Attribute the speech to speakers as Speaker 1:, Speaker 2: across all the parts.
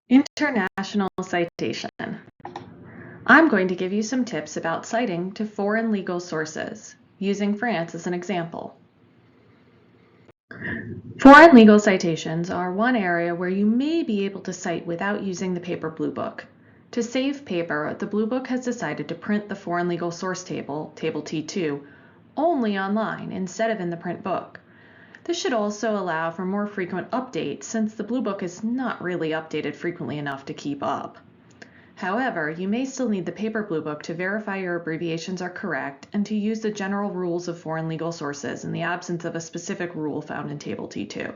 Speaker 1: International citation. I'm going to give you some tips about citing to foreign legal sources, using France as an example. Foreign legal citations are one area where you may be able to cite without using the paper Blue Book. To save paper, the Blue Book has decided to print the foreign legal source table, Table T2, only online instead of in the print book. This should also allow for more frequent updates since the Blue Book is not really updated frequently enough to keep up. However, you may still need the paper Blue Book to verify your abbreviations are correct and to use the general rules of foreign legal sources in the absence of a specific rule found in Table T2.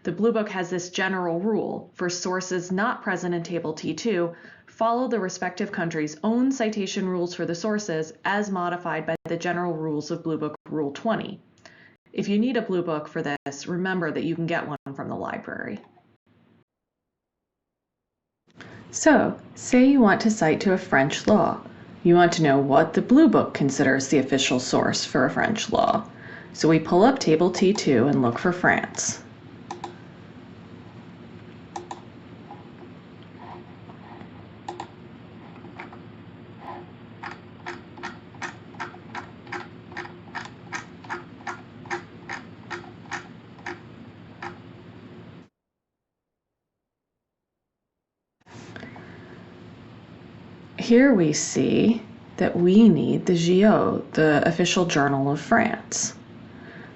Speaker 1: The Blue Book has this general rule: for sources not present in Table T2, follow the respective country's own citation rules for the sources as modified by the general rules of Blue Book Rule 20. If you need a Blue Book for this, remember that you can get one from the library. So, say you want to cite to a French law. You want to know what the Blue Book considers the official source for a French law. So we pull up Table T2 and look for France. Here we see that we need the GO, the official journal of France.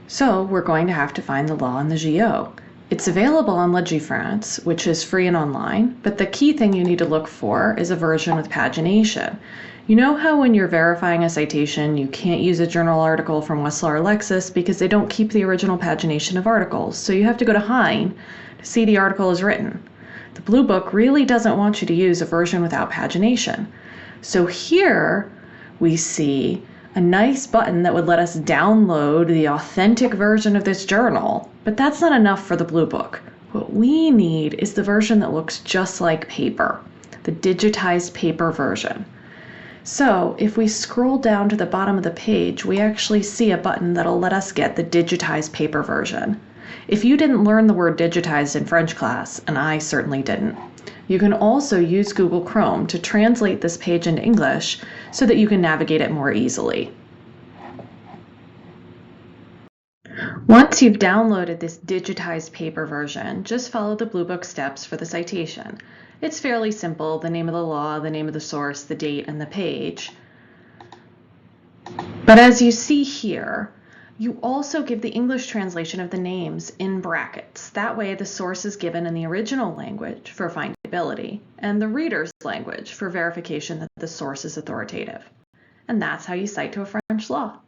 Speaker 1: So we're going to have to find the law in the GO. It's available on Legifrance, which is free and online, but the key thing you need to look for is a version with pagination. You know how when you're verifying a citation, you can't use a journal article from Westlaw or Lexis because they don't keep the original pagination of articles, so you have to go to Hein to see the article is written. The Blue Book really doesn't want you to use a version without pagination. So here we see a nice button that would let us download the authentic version of this journal, but that's not enough for the Blue Book. What we need is the version that looks just like paper, the digitized paper version. So if we scroll down to the bottom of the page, we actually see a button that'll let us get the digitized paper version. If you didn't learn the word digitized in French class, and I certainly didn't, you can also use Google Chrome to translate this page into English so that you can navigate it more easily. Once you've downloaded this digitized paper version, just follow the Blue Book steps for the citation. It's fairly simple: the name of the law, the name of the source, the date, and the page. But as you see here, you also give the English translation of the names in brackets. That way the source is given in the original language for findability and the reader's language for verification that the source is authoritative. And that's how you cite to a French law.